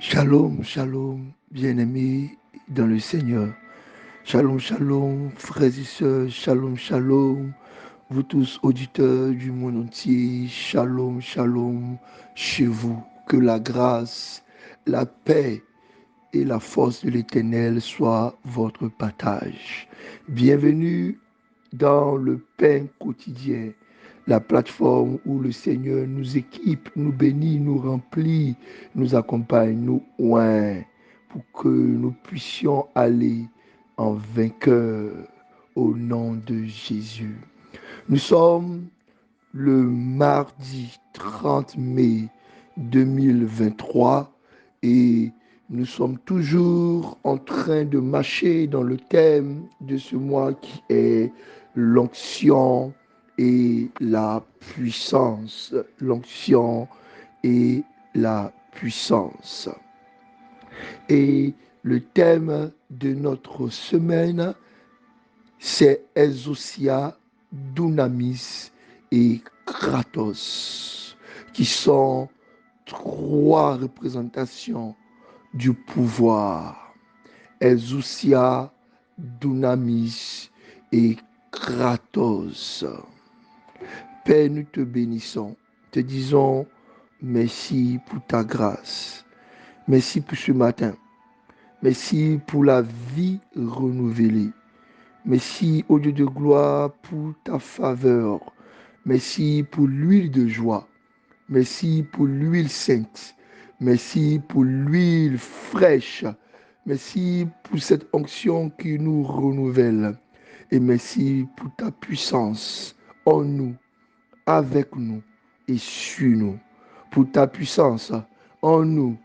Shalom, shalom, bien-aimés dans le Seigneur. Shalom, shalom, frères et sœurs, shalom, shalom, vous tous auditeurs du monde entier, shalom, shalom, chez vous. Que la grâce, la paix et la force de l'Éternel soient votre partage. Bienvenue dans le pain quotidien, la plateforme où le Seigneur nous équipe, nous bénit, nous remplit, nous accompagne, nous oint pour que nous puissions aller en vainqueur au nom de Jésus. Nous sommes le mardi 30 mai 2023 et nous sommes toujours en train de marcher dans le thème de ce mois qui est l'onction et la puissance. L'onction et la puissance. Et le thème de notre semaine, c'est Exousia, Dunamis et Kratos, qui sont trois représentations du pouvoir. Exousia, Dunamis et Kratos. Père, nous te bénissons, te disons merci pour ta grâce, merci pour ce matin, merci pour la vie renouvelée. Merci, ô Dieu de gloire, pour ta faveur. Merci pour l'huile de joie. Merci pour l'huile sainte. Merci pour l'huile fraîche. Merci pour cette onction qui nous renouvelle. Et merci pour ta puissance en nous, avec nous et sur nous. Pour ta puissance en nous,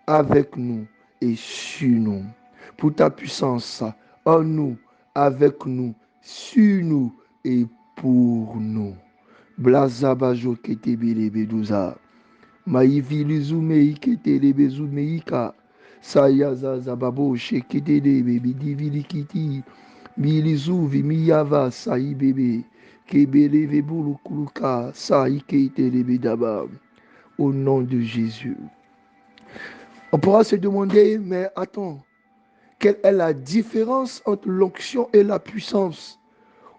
avec nous et sur nous. Pour ta puissance en nous, avec nous, sur nous et pour nous. Blazabajo kete beduza. Maïvilizu meikete lebezu meika. Sayaza zababo shekete lebe bidivilikiti. Milizu vimiyava saï bébé. Kebele vebulu kuluka saïkete lebe daba. Au nom de Jésus. On pourra se demander, mais attends, quelle est la différence entre l'onction et la puissance?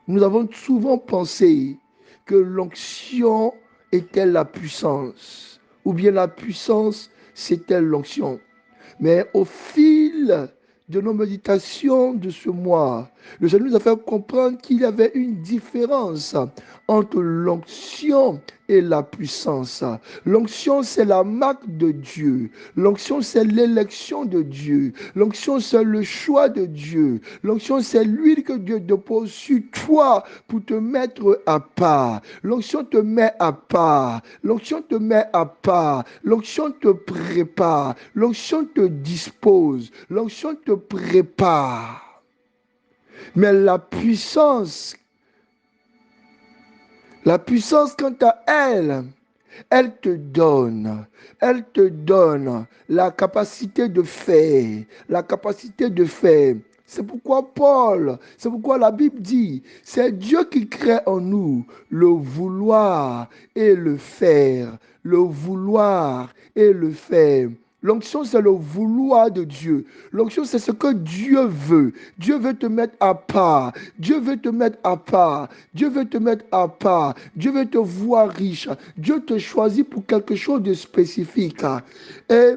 Nous avons souvent pensé que l'onction était la puissance, ou bien la puissance, c'était l'onction. Mais au fil de nos méditations de ce mois, le Seigneur nous a fait comprendre qu'il y avait une différence entre l'onction et la puissance. L'onction, c'est la marque de Dieu. L'onction, c'est l'élection de Dieu. L'onction, c'est le choix de Dieu. L'onction, c'est l'huile que Dieu dépose sur toi pour te mettre à part. L'onction te met à part. L'onction te met à part. L'onction te prépare. L'onction te dispose. L'onction te prépare. Mais la puissance, quant à elle, elle te donne la capacité de faire, C'est pourquoi la Bible dit, c'est Dieu qui crée en nous le vouloir et le faire, L'onction, c'est le vouloir de Dieu. L'onction, c'est ce que Dieu veut. Dieu veut te mettre à part. Dieu veut te voir riche. Dieu te choisit pour quelque chose de spécifique. Et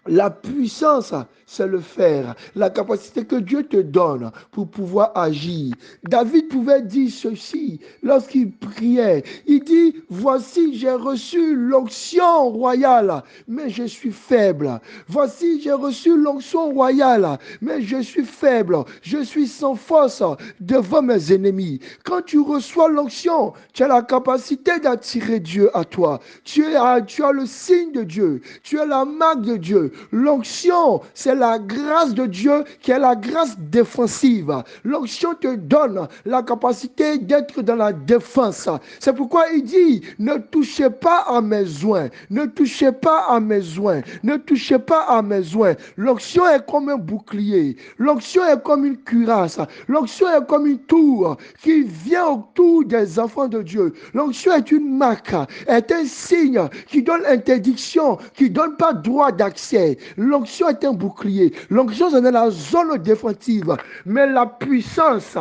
la puissance, c'est le faire, la capacité que Dieu te donne pour pouvoir agir. David pouvait dire ceci lorsqu'il priait. Il dit, voici, j'ai reçu l'onction royale, mais je suis faible. Voici, j'ai reçu l'onction royale, mais je suis faible. Je suis sans force devant mes ennemis. Quand tu reçois l'onction, tu as la capacité d'attirer Dieu à toi. Tu as le signe de Dieu. Tu as la marque de Dieu. L'onction, c'est la grâce de Dieu qui est la grâce défensive. L'onction te donne la capacité d'être dans la défense. C'est pourquoi il dit, ne touchez pas à mes oins, ne touchez pas à mes oins, ne touchez pas à mes oins. L'onction est comme un bouclier, l'onction est comme une cuirasse, l'onction est comme une tour qui vient autour des enfants de Dieu. L'onction est une marque, est un signe qui donne interdiction, qui ne donne pas droit d'accès. L'onction est un bouclier. L'onction, c'est dans la zone défensive. Mais la puissance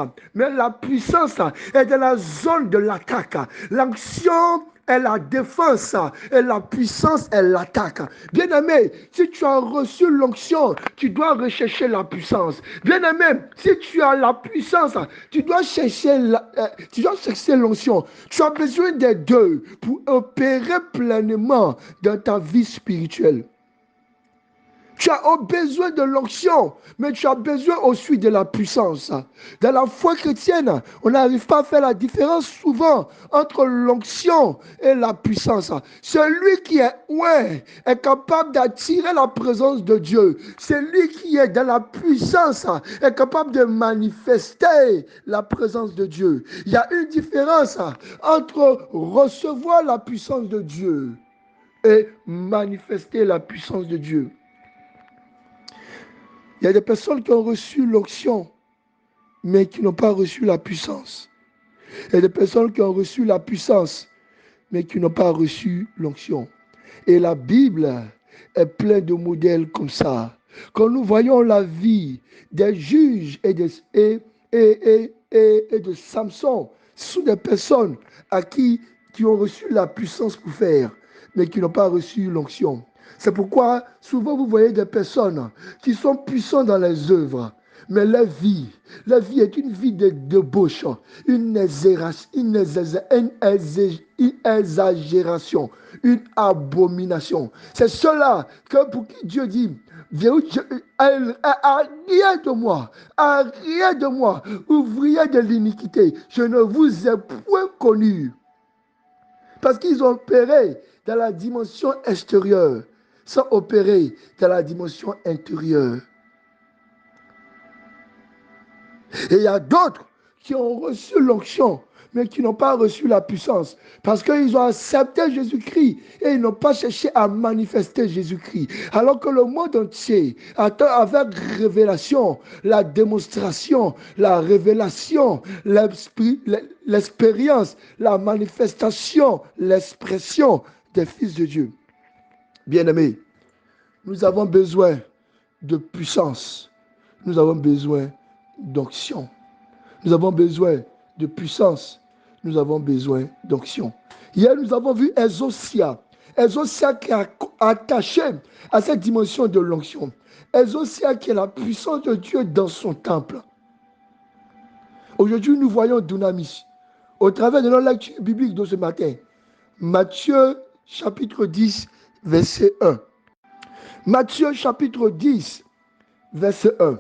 est dans la zone de l'attaque. L'onction est la défense et la puissance est l'attaque. Bien-aimé, si tu as reçu l'onction, tu dois rechercher la puissance. Bien-aimé, si tu as la puissance, tu dois chercher l'onction. Tu as besoin des deux pour opérer pleinement dans ta vie spirituelle. Tu as besoin de l'onction, mais tu as besoin aussi de la puissance. Dans la foi chrétienne, on n'arrive pas à faire la différence souvent entre l'onction et la puissance. Celui qui est est capable d'attirer la présence de Dieu. Celui qui est dans la puissance est capable de manifester la présence de Dieu. Il y a une différence entre recevoir la puissance de Dieu et manifester la puissance de Dieu. Il y a des personnes qui ont reçu l'onction, mais qui n'ont pas reçu la puissance. Il y a des personnes qui ont reçu la puissance, mais qui n'ont pas reçu l'onction. Et la Bible est pleine de modèles comme ça. Quand nous voyons la vie des juges et de Samson, ce sont des personnes qui ont reçu la puissance pour faire, mais qui n'ont pas reçu l'onction. C'est pourquoi souvent vous voyez des personnes qui sont puissantes dans les œuvres, mais la vie est une vie de débauche, une exagération, une abomination. C'est cela que pour qui Dieu dit, arrière de moi, ouvrier de l'iniquité, je ne vous ai point connu. Parce qu'ils ont opéré dans la dimension extérieure, sans opérer dans la dimension intérieure. Et il y a d'autres qui ont reçu l'onction, mais qui n'ont pas reçu la puissance. Parce qu'ils ont accepté Jésus-Christ et ils n'ont pas cherché à manifester Jésus-Christ. Alors que le monde entier attend avec révélation, la démonstration, la révélation, l'expérience, la manifestation, l'expression des fils de Dieu. Bien-aimés, nous avons besoin de puissance. Nous avons besoin d'onction. Nous avons besoin de puissance. Nous avons besoin d'onction. Hier, nous avons vu Ezosia. Ezosia qui est attaché à cette dimension de l'onction. Ezosia qui est la puissance de Dieu dans son temple. Aujourd'hui, nous voyons Dunamis. Au travers de notre lecture biblique de ce matin, Matthieu chapitre 10, verset 1. Matthieu chapitre 10, verset 1.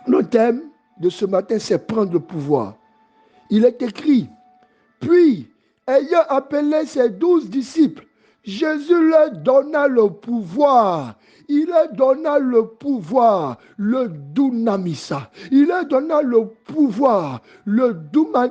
Le thème de ce matin, c'est prendre le pouvoir. Il est écrit, puis, ayant appelé ses 12 disciples, Jésus leur donna le pouvoir. Il leur donna le pouvoir, le dunamisa. Il leur donna le pouvoir, le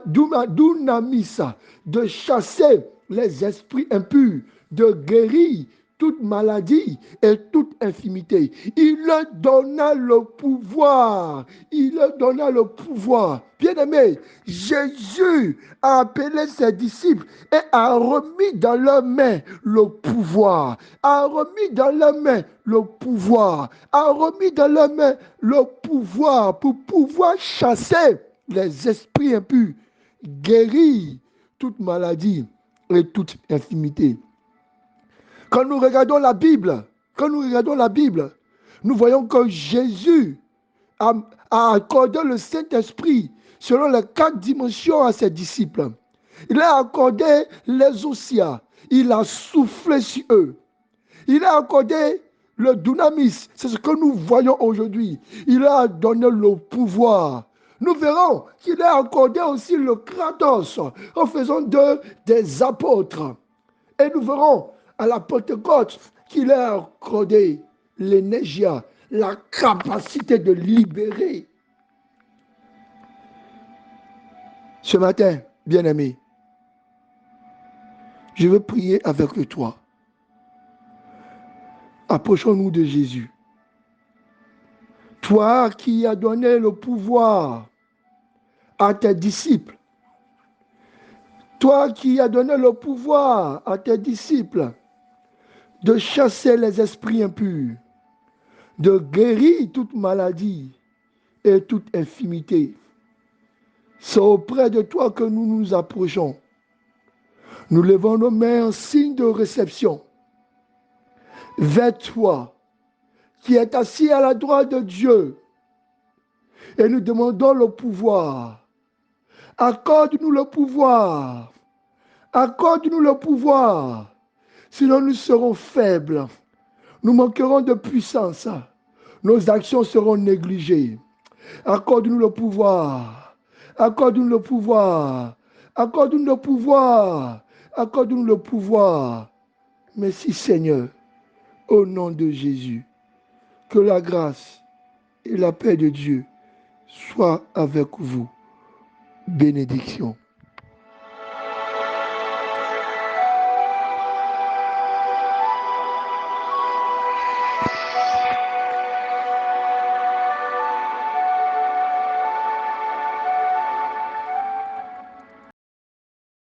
dunamisa, de chasser les esprits impurs, de guérir toute maladie et toute infirmité. Il leur donna le pouvoir. Il leur donna le pouvoir. Bien-aimé, Jésus a appelé ses disciples et a remis dans leurs mains le pouvoir. A remis dans leurs mains le pouvoir. A remis dans leurs mains le pouvoir pour pouvoir chasser les esprits impurs, guérir toute maladie et toute infirmité. Quand nous regardons la Bible, nous voyons que Jésus a accordé le Saint-Esprit selon les 4 dimensions à ses disciples. Il a accordé les osia, il a soufflé sur eux. Il a accordé le dunamis, c'est ce que nous voyons aujourd'hui. Il a donné le pouvoir. Nous verrons qu'il a accordé aussi le kratos en faisant d'eux des apôtres. Et nous verrons à la Pentecôte qu'il a accordé l'énergie, la capacité de libérer. Ce matin, bien-aimé, je veux prier avec toi. Approchons-nous de Jésus. Toi qui as donné le pouvoir à tes disciples, toi qui as donné le pouvoir à tes disciples de chasser les esprits impurs, de guérir toute maladie et toute infirmité. C'est auprès de toi que nous nous approchons. Nous levons nos mains en signe de réception vers toi, qui est assis à la droite de Dieu, et nous demandons le pouvoir. Accorde-nous le pouvoir. Accorde-nous le pouvoir. Sinon nous serons faibles. Nous manquerons de puissance. Nos actions seront négligées. Accorde-nous le pouvoir. Accorde-nous le pouvoir. Accorde-nous le pouvoir. Accorde-nous le pouvoir. Merci Seigneur. Au nom de Jésus. Que la grâce et la paix de Dieu soient avec vous. Bénédiction.